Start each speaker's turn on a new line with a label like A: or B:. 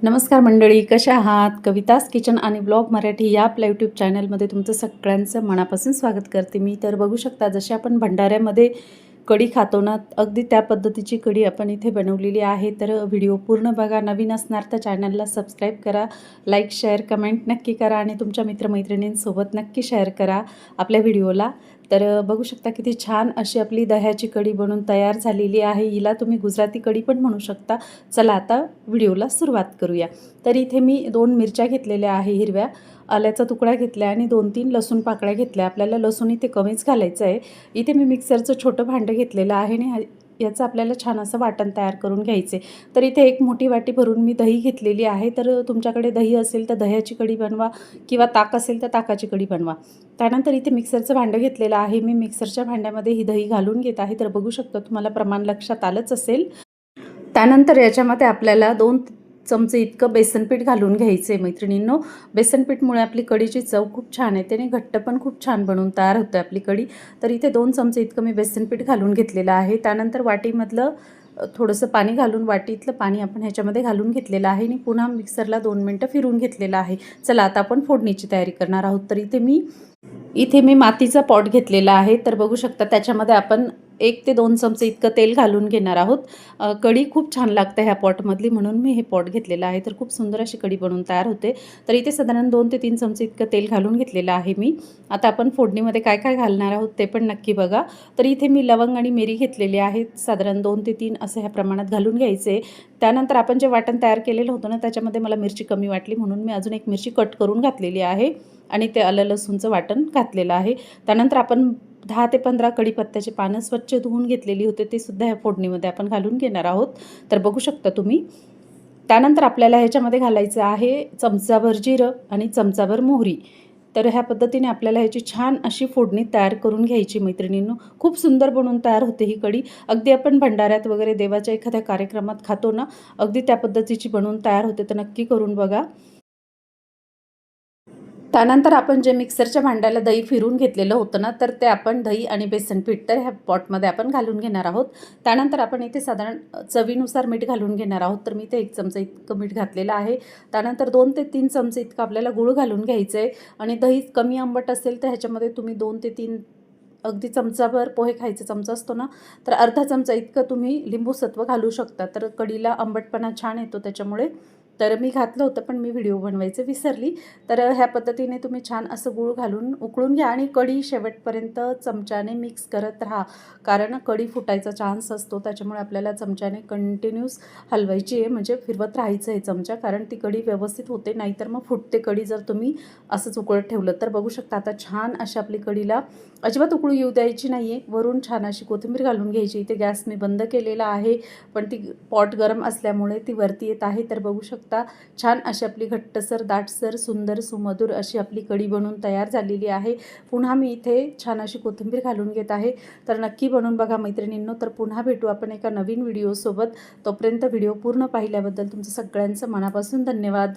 A: नमस्कार मंडळी, कशा आहात? कवितास किचन आणि ब्लॉग मराठी या आपल्या यूट्यूब चॅनलमध्ये तुमचं सगळ्यांचं मनापासून स्वागत करते मी. तर बघू शकता, जसे आपण भंडाऱ्यामध्ये कढी खातो ना, अगदी त्या पद्धतीची कढी आपण इथे बनवलेली आहे. तर व्हिडिओ पूर्ण बघा. नवीन असणार तर चॅनलला सबस्क्राईब करा, लाईक शेअर कमेंट नक्की करा आणि तुमच्या मित्रमैत्रिणींसोबत नक्की शेअर करा आपल्या व्हिडिओला. तर बघू शकता किती छान अशी आपली दह्याची कढी बनून तयार झालेली आहे. हिला तुम्ही गुजराती कढी पण म्हणू शकता. चला आता व्हिडिओला सुरुवात करूया. तर इथे मी 2 मिरच्या घेतलेल्या आहे हिरव्या, आल्याचा तुकडा घेतला आणि 2-3 लसूण पाकळ्या घेतल्या. आपल्याला लसूण इथे कमीच घालायचं आहे. इथे मी मिक्सरचं छोटं भांडं घेतलेलं आहे आणि याचं आपल्याला छान असं वाटण तयार करून घ्यायचे. तर इथे 1 मोठी वाटी भरून मी दही घेतलेली आहे. तर तुमच्याकडे दही असेल तर दह्याची कढी बनवा किंवा ताक असेल तर ताकाची कढी बनवा. त्यानंतर इथे मिक्सरचं भांडं घेतलेलं आहे. मी मिक्सरच्या भांड्यामध्ये ही दही घालून घेत आहे. तर बघू शकता, तुम्हाला प्रमाण लक्षात आलंच असेल. त्यानंतर याच्यामध्ये आपल्याला 2 चमचे इतकं बेसनपीठ घालून घ्यायचं आहे मैत्रिणींनो. बेसनपीठमुळे आपली कढीची चव खूप छान येते आणि घट्ट पण खूप छान बनवून तयार होते आपली कढी. तर इथे 2 चमचे इतकं मी बेसनपीठ घालून घेतलेलं आहे. त्यानंतर वाटीमधलं थोडंसं पाणी घालून वाटीतलं पाणी आपण ह्याच्यामध्ये घालून घेतलेलं आहे आणि पुन्हा मिक्सरला 2 मिनटं फिरवून घेतलेलं आहे. चला आता आपण फोडणीची तयारी करणार आहोत. तर इथे मी मातीचा पॉट घेतलेला आहे. तर बघू शकता, त्याच्यामध्ये आपण 1 ते 2 चमचे इतकं तेल घालून घेणार आहोत. कढी खूप छान लागते ह्या पॉटमधली, म्हणून मी हे पॉट घेतलेलं आहे. तर खूप सुंदर अशी कढी बनवून तयार होते. तर इथे साधारण 2 ते 3 चमचे इतकं तेल घालून घेतलेलं आहे मी. आता आपण फोडणीमध्ये काय काय घालणार आहोत ते पण नक्की बघा. तर इथे मी लवंग आणि मिरी घेतलेली आहे. साधारण 2 ते 3 असं ह्या प्रमाणात घालून घ्यायचे. त्यानंतर आपण जे वाटण तयार केलेलं होतं ना, त्याच्यामध्ये मला मिरची कमी वाटली म्हणून मी अजून 1 मिरची कट करून घातलेली आहे आणि ते आलं लसूणचं वाटण घातलेलं आहे. त्यानंतर आपण 10 ते 15 कढीपत्त्याची पानं स्वच्छ धुवून घेतलेली होते, ते सुद्धा ह्या फोडणीमध्ये आपण घालून घेणार आहोत. तर बघू शकता तुम्ही. त्यानंतर आपल्याला ह्याच्यामध्ये घालायचं आहे चमचाभर जिरं आणि चमचाभर मोहरी. तर ह्या पद्धतीने आपल्याला ह्याची छान अशी फोडणी तयार करून घ्यायची मैत्रिणींनो. खूप सुंदर बनवून तयार होते ही कढी. अगदी आपण भंडाऱ्यात वगैरे देवाच्या एखाद्या कार्यक्रमात खातो ना, अगदी त्या पद्धतीची बनवून तयार होते. तर नक्की करून बघा. त्यानंतर आपण जे मिक्सरच्या भांड्याला दही फिरून घेतलेलं होतं ना, तर ते आपण दही आणि बेसनपीठ तर ह्या पॉटमध्ये आपण घालून घेणार आहोत. त्यानंतर आपण इथे साधारण चवीनुसार मीठ घालून घेणार आहोत. तर मी इथे 1 चमचा इतकं मीठ घातलेलं आहे. त्यानंतर 2 ते 3 चमचे इतकं आपल्याला गूळ घालून घ्यायचं आहे आणि दही कमी आंबट असेल तर ह्याच्यामध्ये तुम्ही 2 ते 3 अगदी चमचाभर पोहे खायचा चमचा असतो ना, तर अर्धा चमचा इतकं तुम्ही लिंबूसत्व घालू शकता. तर कढीला आंबटपणा छान येतो त्याच्यामुळे. तर मी घातलं होतं, पण मी व्हिडिओ बनवायचं विसरली. तर ह्या पद्धतीने तुम्ही छान असं गूळ घालून उकळून घ्या आणि कढी शेवटपर्यंत चमच्याने मिक्स करत राहा. कारण कढी फुटायचा चान्स असतो, त्याच्यामुळे आपल्याला चमच्याने कंटिन्यूस हलवायची आहे, म्हणजे फिरवत राहायचं आहे चमचा, कारण ती कढी व्यवस्थित होते. नाहीतर मग फुटते कढी जर तुम्ही असंच उकळत ठेवलं. तर बघू शकता, आता छान अशी आपली कढीला अजिबात उकळू येऊ द्यायची नाही आहे. वरून छान अशी कोथिंबीर घालून घ्यायची. इथे गॅस मी बंद केलेला आहे, पण ती पॉट गरम असल्यामुळे ती वरती येत आहे. तर बघू शकता, छान अशी आपली घट्टसर, दाटसर, सुंदर, सुमधुर अशी आपली कढी बनवून तयार झालेली आहे. पुन्हा मी इथे छान अशी कोथिंबीर घालून घेत आहे. तर नक्की बनवून बघा मैत्रिणींनो. तर पुन्हा भेटू आपण एका नवीन व्हिडिओसोबत. तोपर्यंत व्हिडिओ पूर्ण पाहिल्याबद्दल तुमचं सगळ्यांचं मनापासून धन्यवाद.